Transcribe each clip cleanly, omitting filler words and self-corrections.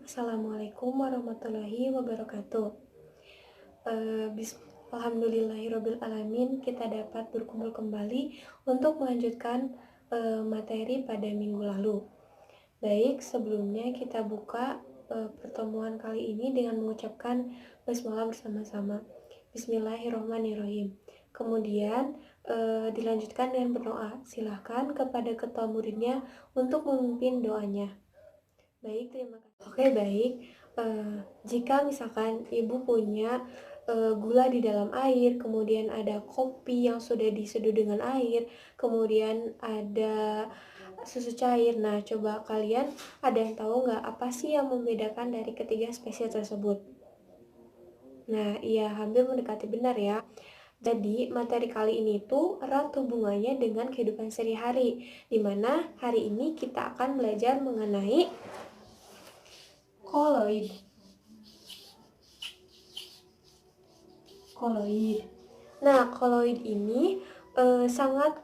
Assalamualaikum warahmatullahi wabarakatuh. Alhamdulillahirrabbilalamin, kita dapat berkumpul kembali untuk melanjutkan materi pada minggu lalu. Baik, sebelumnya kita buka pertemuan kali ini dengan mengucapkan basmalah bersama-sama. Bismillahirrahmanirrahim. Kemudian dilanjutkan dengan berdoa. Silahkan kepada ketua muridnya untuk memimpin doanya. Baik, terima kasih. Oke, baik. Jika misalkan ibu punya gula di dalam air, kemudian ada kopi yang sudah diseduh dengan air, kemudian ada susu cair. Nah, coba kalian ada yang tahu nggak apa sih yang membedakan dari ketiga spesies tersebut? Nah, iya, hampir mendekati benar ya. Jadi, materi kali ini tuh erat hubungannya dengan kehidupan sehari-hari, di mana hari ini kita akan belajar mengenai koloid. Nah, koloid ini sangat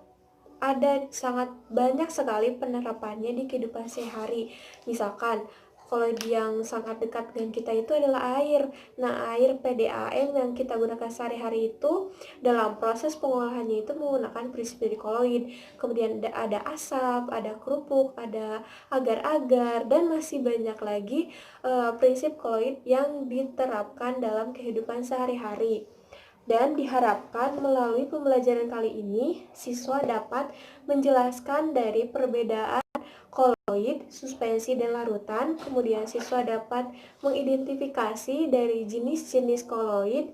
banyak sekali penerapannya di kehidupan sehari-hari. Misalkan koloid yang sangat dekat dengan kita itu adalah air. Nah, air PDAM yang kita gunakan sehari-hari itu dalam proses pengolahannya itu menggunakan prinsip dari koloid. Kemudian ada asap, ada kerupuk, ada agar-agar, dan masih banyak lagi prinsip koloid yang diterapkan dalam kehidupan sehari-hari. Dan diharapkan melalui pembelajaran kali ini, siswa dapat menjelaskan dari perbedaan koloid, suspensi, dan larutan. Kemudian siswa dapat mengidentifikasi dari jenis-jenis koloid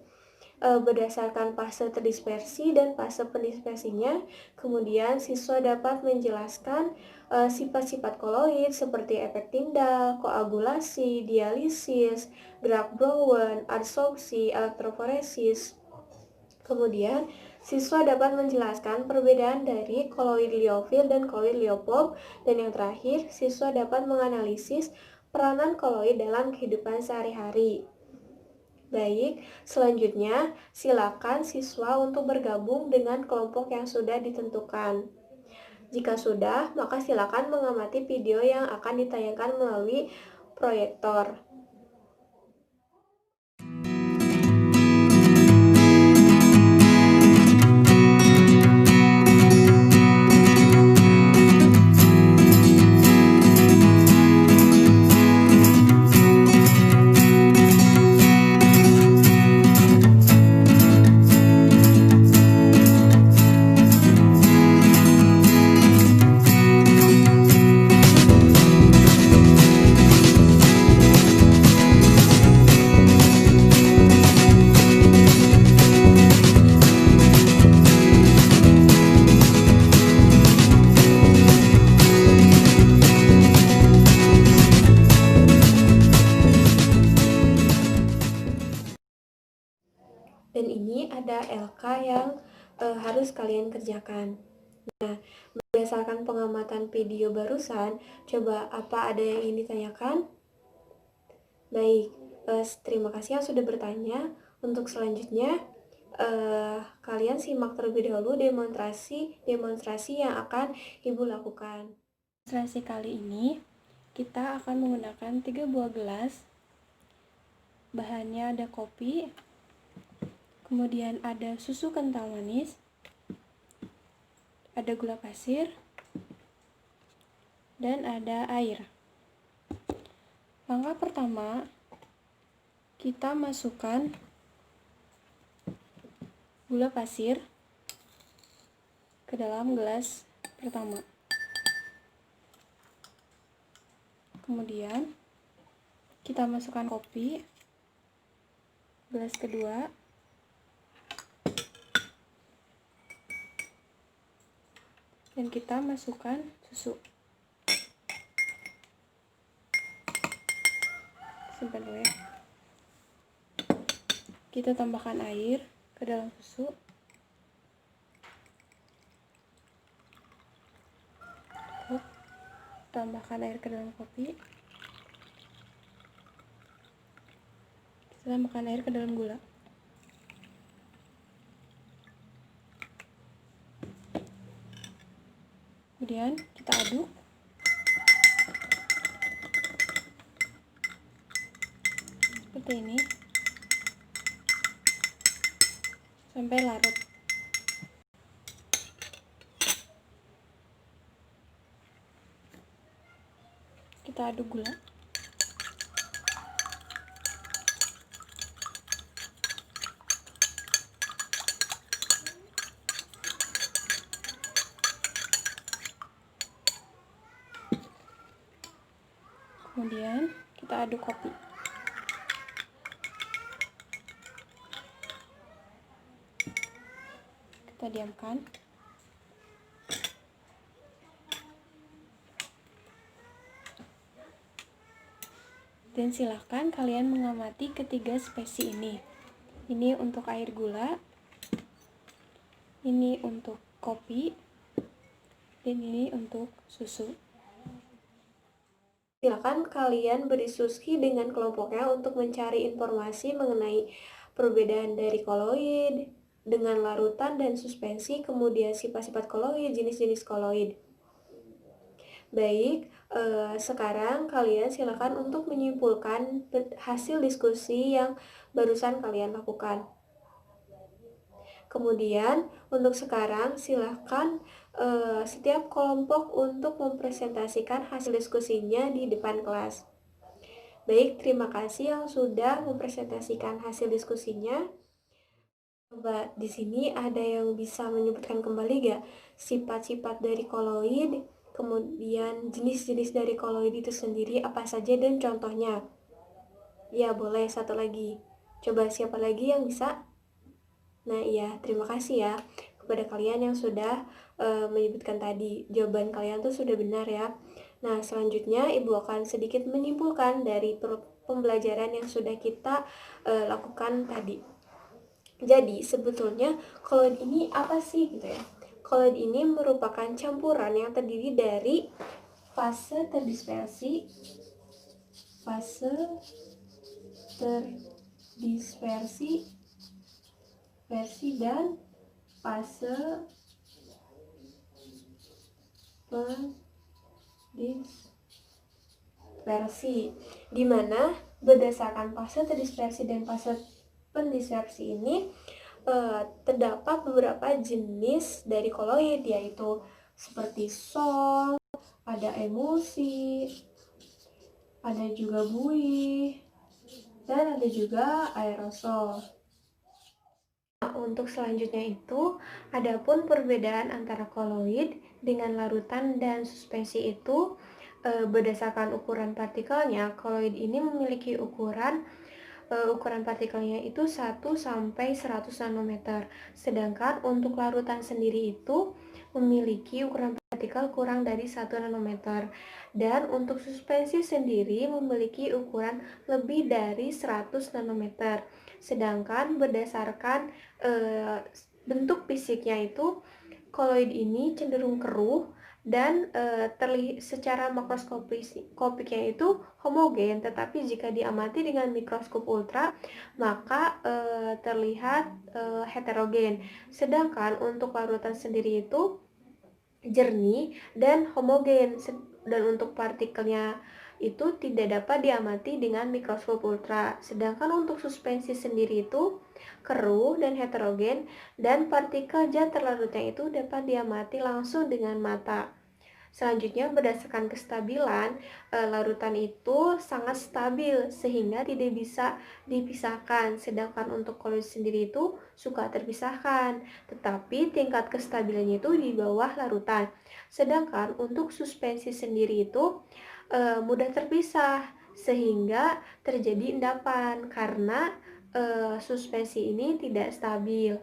berdasarkan fase terdispersi dan fase pendispersinya. Kemudian siswa dapat menjelaskan sifat-sifat koloid seperti efek Tyndall, koagulasi, dialisis, gerak Brown, adsorpsi, elektroforesis. Kemudian, siswa dapat menjelaskan perbedaan dari koloid liofil dan koloid leopolp. Dan yang terakhir, siswa dapat menganalisis peranan koloid dalam kehidupan sehari-hari. Baik, selanjutnya silakan siswa untuk bergabung dengan kelompok yang sudah ditentukan. Jika sudah, maka silakan mengamati video yang akan ditayangkan melalui proyektor. Dan ini ada LK yang harus kalian kerjakan. Nah, berdasarkan pengamatan video barusan, coba apa ada yang ingin ditanyakan? Baik, terima kasih yang sudah bertanya. Untuk selanjutnya, kalian simak terlebih dahulu demonstrasi yang akan Ibu lakukan. Demonstrasi kali ini, kita akan menggunakan 3 buah gelas. Bahannya ada kopi, kemudian ada susu kental manis, ada gula pasir, dan ada air. Langkah pertama, kita masukkan gula pasir ke dalam gelas pertama. Kemudian, kita masukkan kopi, gelas kedua, dan kita masukkan susu. Simpan dulu ya. Kita tambahkan air ke dalam susu. Tambahkan air ke dalam kopi. Kita tambahkan air ke dalam gula. Kemudian kita aduk. seperti ini sampai larut. Kita aduk gula. Kemudian kita aduk kopi. Kita diamkan. Dan silahkan kalian mengamati ketiga spesi ini. Ini untuk air gula, ini untuk kopi, dan ini untuk susu. Silakan kalian berdiskusi dengan kelompoknya untuk mencari informasi mengenai perbedaan dari koloid dengan larutan dan suspensi, kemudian sifat-sifat koloid, jenis-jenis koloid. Baik, sekarang kalian silakan untuk menyimpulkan hasil diskusi yang barusan kalian lakukan. Kemudian, untuk sekarang silakan setiap kelompok untuk mempresentasikan hasil diskusinya di depan kelas. Baik, terima kasih yang sudah mempresentasikan hasil diskusinya. Coba di sini ada yang bisa menyebutkan kembali gak sifat-sifat dari koloid, kemudian jenis-jenis dari koloid itu sendiri apa saja dan contohnya. Ya, boleh satu lagi. Coba siapa lagi yang bisa? Nah, iya, terima kasih ya kepada kalian yang sudah menyebutkan tadi. Jawaban kalian tuh sudah benar ya. Nah, selanjutnya Ibu akan sedikit menyimpulkan dari pembelajaran yang sudah kita lakukan tadi. Jadi, sebetulnya koloid ini apa sih gitu ya? Koloid ini merupakan campuran yang terdiri dari fase terdispersi, dan fase pendispersi, di mana berdasarkan fase terdispersi dan fase pendispersi ini terdapat beberapa jenis dari koloid, yaitu seperti sol, ada emulsi, ada juga buih, dan ada juga aerosol. Nah, untuk selanjutnya itu, adapun perbedaan antara koloid dengan larutan dan suspensi itu berdasarkan ukuran partikelnya. Koloid ini memiliki ukuran partikelnya itu 1 sampai 100 nanometer. Sedangkan untuk larutan sendiri itu memiliki ukuran partikel kurang dari 1 nanometer. Dan untuk suspensi sendiri memiliki ukuran lebih dari 100 nanometer. Sedangkan berdasarkan bentuk fisiknya itu koloid ini cenderung keruh dan secara makroskopiknya itu homogen, tetapi jika diamati dengan mikroskop ultra maka terlihat heterogen. Sedangkan untuk larutan sendiri itu jernih dan homogen, dan untuk partikelnya itu tidak dapat diamati dengan mikroskop ultra. Sedangkan untuk suspensi sendiri itu keruh dan heterogen, dan partikel zat terlarutnya itu dapat diamati langsung dengan mata. Selanjutnya, berdasarkan kestabilan, larutan itu sangat stabil sehingga tidak bisa dipisahkan. Sedangkan untuk koloid sendiri itu suka terpisahkan, tetapi tingkat kestabilannya itu di bawah larutan. Sedangkan untuk suspensi sendiri itu mudah terpisah sehingga terjadi endapan karena suspensi ini tidak stabil.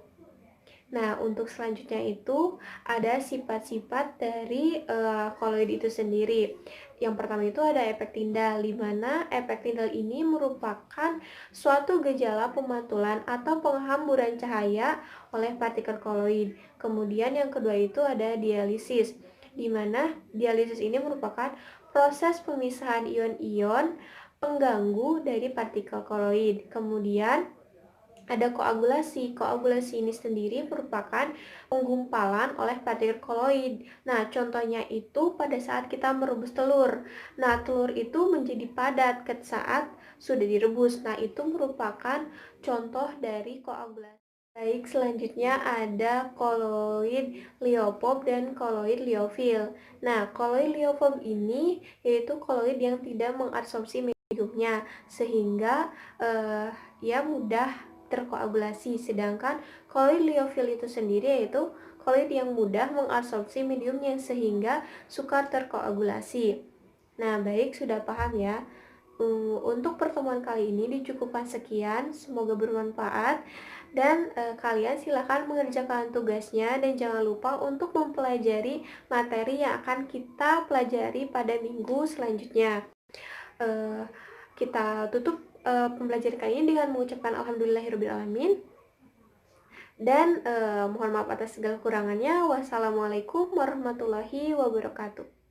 Nah, untuk selanjutnya itu ada sifat-sifat dari koloid itu sendiri. Yang pertama itu ada efek tindal, di mana efek tindal ini merupakan suatu gejala pemantulan atau penghamburan cahaya oleh partikel koloid. Kemudian yang kedua itu ada dialisis, di mana dialisis ini merupakan proses pemisahan ion-ion pengganggu dari partikel koloid. Kemudian ada koagulasi. Koagulasi ini sendiri merupakan penggumpalan oleh partikel koloid. Nah, contohnya itu pada saat kita merebus telur. Nah, telur itu menjadi padat saat sudah direbus. Nah, itu merupakan contoh dari koagulasi. Baik, selanjutnya ada koloid liofob dan koloid liofil. Nah, koloid liofob ini yaitu koloid yang tidak mengabsorpsi mediumnya sehingga ia mudah terkoagulasi. Sedangkan koloid liofil itu sendiri yaitu koloid yang mudah mengabsorpsi mediumnya sehingga sukar terkoagulasi. Nah, baik, sudah paham ya. Untuk pertemuan kali ini dicukupkan sekian, semoga bermanfaat dan kalian silakan mengerjakan tugasnya dan jangan lupa untuk mempelajari materi yang akan kita pelajari pada minggu selanjutnya. Kita tutup pembelajaran kali ini dengan mengucapkan alhamdulillahirrabbilalamin dan mohon maaf atas segala kurangannya. Wassalamualaikum warahmatullahi wabarakatuh.